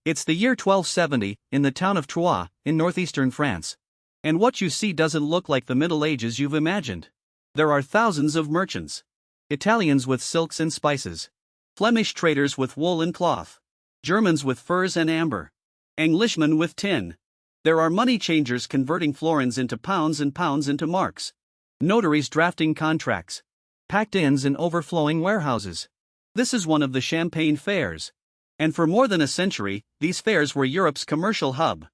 It's the year 1270, in the town of Troyes, in northeastern France. And what you see doesn't look like the Middle Ages you've imagined. There are thousands of merchants. Italians with silks and spices. Flemish traders with wool and cloth. Germans with furs and amber. Englishmen with tin. There are money changers converting florins into pounds and pounds into marks. Notaries drafting contracts. Packed inns and overflowing warehouses. This is one of the Champagne fairs. And for more than a century, these fairs were Europe's commercial hub.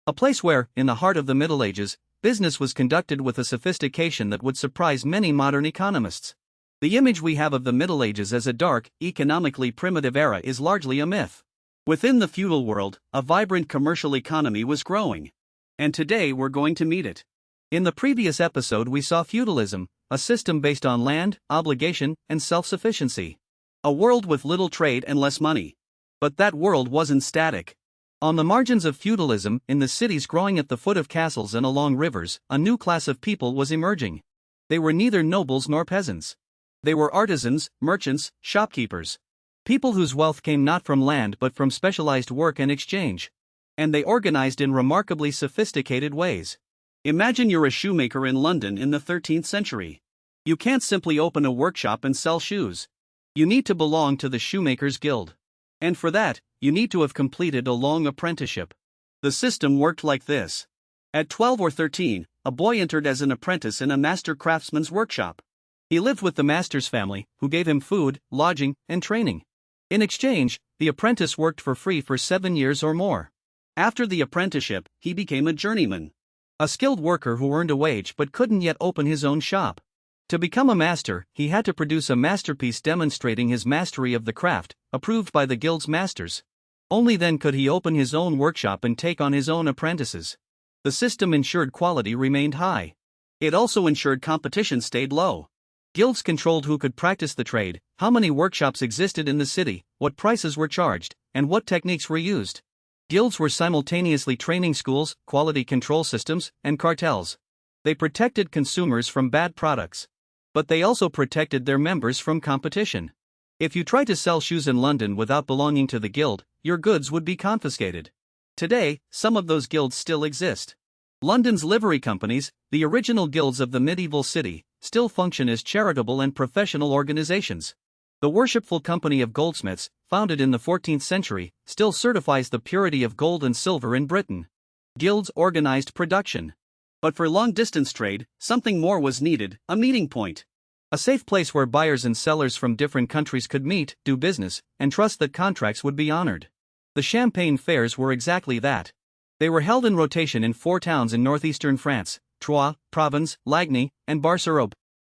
A place where, in the heart of the Middle Ages, business was conducted with a sophistication that would surprise many modern economists. The image we have of the Middle Ages as a dark, economically primitive era is largely a myth. Within the feudal world, a vibrant commercial economy was growing. And today we're going to meet it. In the previous episode we saw feudalism, a system based on land, obligation, and self-sufficiency. A world with little trade and less money. But that world wasn't static. On the margins of feudalism, in the cities growing at the foot of castles and along rivers, a new class of people was emerging. They were neither nobles nor peasants. They were artisans, merchants, shopkeepers. People whose wealth came not from land but from specialized work and exchange. And they organized in remarkably sophisticated ways. Imagine you're a shoemaker in London in the 13th century. You can't simply open a workshop and sell shoes. You need to belong to the Shoemakers Guild. And for that, you need to have completed a long apprenticeship. The system worked like this. At 12 or 13, a boy entered as an apprentice in a master craftsman's workshop. He lived with the master's family, who gave him food, lodging, and training. In exchange, the apprentice worked for free for 7 years or more. After the apprenticeship, he became a journeyman. A skilled worker who earned a wage but couldn't yet open his own shop. To become a master, he had to produce a masterpiece demonstrating his mastery of the craft, approved by the guild's masters. Only then could he open his own workshop and take on his own apprentices. The system ensured quality remained high. It also ensured competition stayed low. Guilds controlled who could practice the trade, how many workshops existed in the city, what prices were charged, and what techniques were used. Guilds were simultaneously training schools, quality control systems, and cartels. They protected consumers from bad products. But they also protected their members from competition. If you tried to sell shoes in London without belonging to the guild, your goods would be confiscated. Today, some of those guilds still exist. London's livery companies, the original guilds of the medieval city, still function as charitable and professional organizations. The Worshipful Company of Goldsmiths, founded in the 14th century, still certifies the purity of gold and silver in Britain. Guilds organized production. But for long-distance trade, something more was needed, a meeting point. A safe place where buyers and sellers from different countries could meet, do business, and trust that contracts would be honored. The Champagne fairs were exactly that. They were held in rotation in 4 towns in northeastern France: Troyes, Provence, Lagny, and Bar-sur-Aube.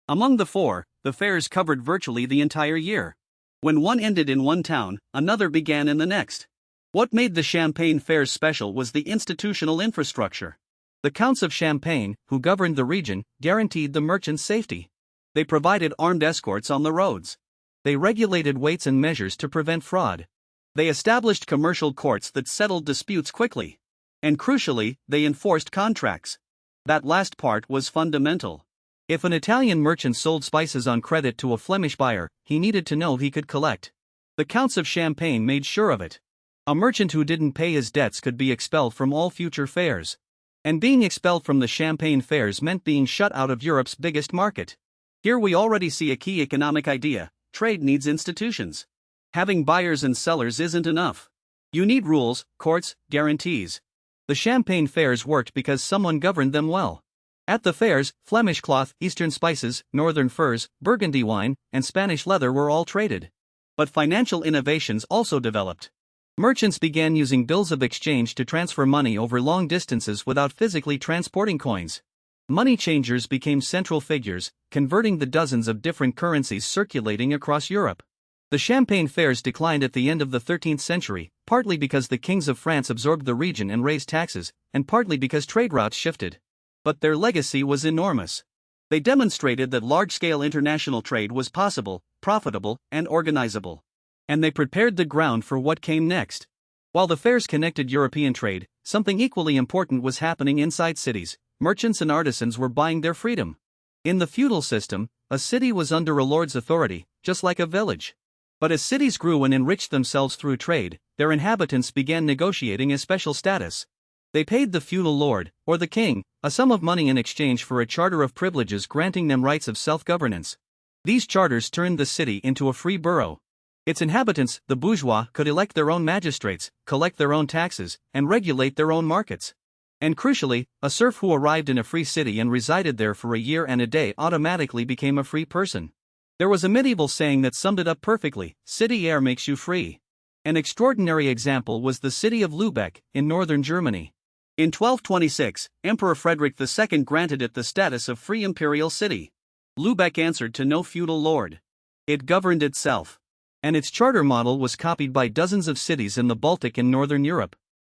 Among the 4, the fairs covered virtually the entire year. When one ended in one town, another began in the next. What made the Champagne fairs special was the institutional infrastructure. The Counts of Champagne, who governed the region, guaranteed the merchants' safety. They provided armed escorts on the roads. They regulated weights and measures to prevent fraud. They established commercial courts that settled disputes quickly. And crucially, they enforced contracts. That last part was fundamental. If an Italian merchant sold spices on credit to a Flemish buyer, he needed to know he could collect. The Counts of Champagne made sure of it. A merchant who didn't pay his debts could be expelled from all future fairs. And being expelled from the Champagne fairs meant being shut out of Europe's biggest market. Here we already see a key economic idea: trade needs institutions. Having buyers and sellers isn't enough. You need rules, courts, guarantees. The Champagne fairs worked because someone governed them well. At the fairs, Flemish cloth, Eastern spices, Northern furs, Burgundy wine, and Spanish leather were all traded. But financial innovations also developed. Merchants began using bills of exchange to transfer money over long distances without physically transporting coins. Money changers became central figures, converting the dozens of different currencies circulating across Europe. The Champagne fairs declined at the end of the 13th century, partly because the kings of France absorbed the region and raised taxes, and partly because trade routes shifted. But their legacy was enormous. They demonstrated that large-scale international trade was possible, profitable, and organizable. And they prepared the ground for what came next. While the fairs connected European trade, something equally important was happening inside cities. Merchants and artisans were buying their freedom. In the feudal system, a city was under a lord's authority, just like a village. But as cities grew and enriched themselves through trade, their inhabitants began negotiating a special status. They paid the feudal lord, or the king, a sum of money in exchange for a charter of privileges granting them rights of self-governance. These charters turned the city into a free borough. Its inhabitants, the bourgeois, could elect their own magistrates, collect their own taxes, and regulate their own markets. And crucially, a serf who arrived in a free city and resided there for a year and a day automatically became a free person. There was a medieval saying that summed it up perfectly: city air makes you free. An extraordinary example was the city of Lübeck, in northern Germany. In 1226, Emperor Frederick II granted it the status of free imperial city. Lübeck answered to no feudal lord. It governed itself. And its charter model was copied by dozens of cities in the Baltic and northern Europe.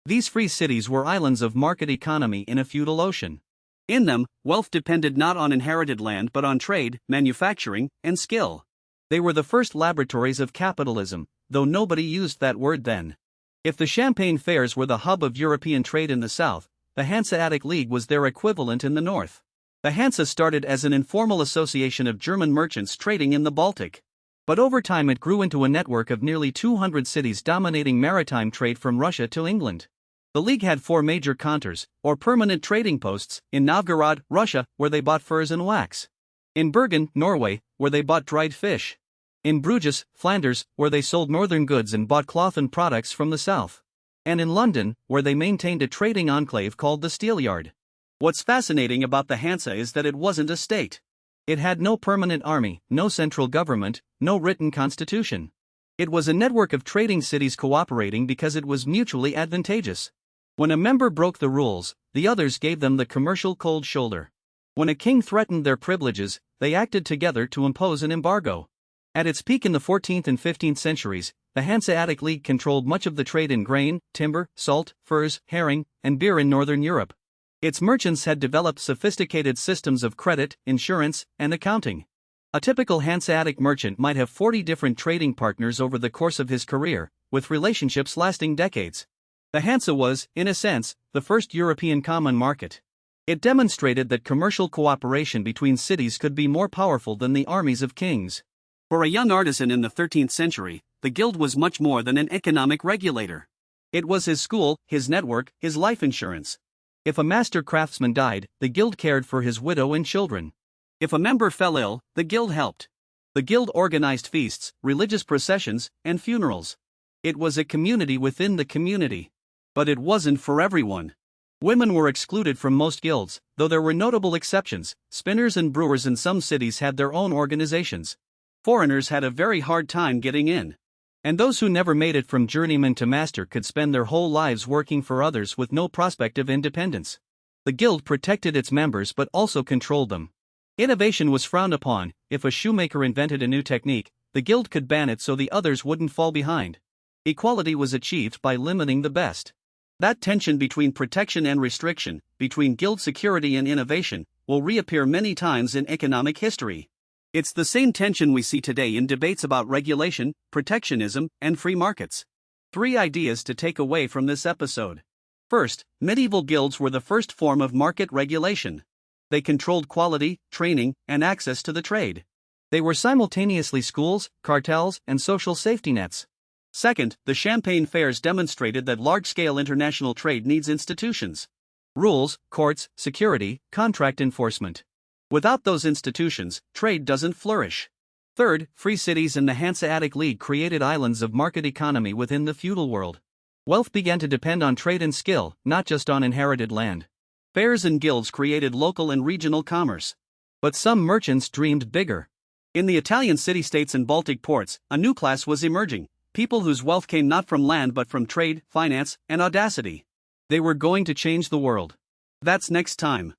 These free cities were islands of market economy in a feudal ocean. In them, wealth depended not on inherited land but on trade, manufacturing, and skill. They were the first laboratories of capitalism, though nobody used that word then. If the Champagne fairs were the hub of European trade in the south, the Hanseatic League was their equivalent in the north. The Hansa started as an informal association of German merchants trading in the Baltic. But over time it grew into a network of nearly 200 cities dominating maritime trade from Russia to England. The League had 4 major counters, or permanent trading posts, in Novgorod, Russia, where they bought furs and wax. In Bergen, Norway, where they bought dried fish. In Bruges, Flanders, where they sold northern goods and bought cloth and products from the south. And in London, where they maintained a trading enclave called the Steelyard. What's fascinating about the Hansa is that it wasn't a state. It had no permanent army, no central government, no written constitution. It was a network of trading cities cooperating because it was mutually advantageous. When a member broke the rules, the others gave them the commercial cold shoulder. When a king threatened their privileges, they acted together to impose an embargo. At its peak in the 14th and 15th centuries, the Hanseatic League controlled much of the trade in grain, timber, salt, furs, herring, and beer in northern Europe. Its merchants had developed sophisticated systems of credit, insurance, and accounting. A typical Hanseatic merchant might have 40 different trading partners over the course of his career, with relationships lasting decades. The Hansa was, in a sense, the first European common market. It demonstrated that commercial cooperation between cities could be more powerful than the armies of kings. For a young artisan in the 13th century, the guild was much more than an economic regulator. It was his school, his network, his life insurance. If a master craftsman died, the guild cared for his widow and children. If a member fell ill, the guild helped. The guild organized feasts, religious processions, and funerals. It was a community within the community. But it wasn't for everyone. Women were excluded from most guilds, though there were notable exceptions. Spinners and brewers in some cities had their own organizations. Foreigners had a very hard time getting in. And those who never made it from journeyman to master could spend their whole lives working for others with no prospect of independence. The guild protected its members but also controlled them. Innovation was frowned upon. If a shoemaker invented a new technique, the guild could ban it so the others wouldn't fall behind. Equality was achieved by limiting the best. That tension between protection and restriction, between guild security and innovation, will reappear many times in economic history. It's the same tension we see today in debates about regulation, protectionism, and free markets. 3 ideas to take away from this episode. First, medieval guilds were the first form of market regulation. They controlled quality, training, and access to the trade. They were simultaneously schools, cartels, and social safety nets. Second, the Champagne fairs demonstrated that large-scale international trade needs institutions. Rules, courts, security, contract enforcement. Without those institutions, trade doesn't flourish. Third, free cities and the Hanseatic League created islands of market economy within the feudal world. Wealth began to depend on trade and skill, not just on inherited land. Fairs and guilds created local and regional commerce. But some merchants dreamed bigger. In the Italian city-states and Baltic ports, a new class was emerging, people whose wealth came not from land but from trade, finance, and audacity. They were going to change the world. That's next time.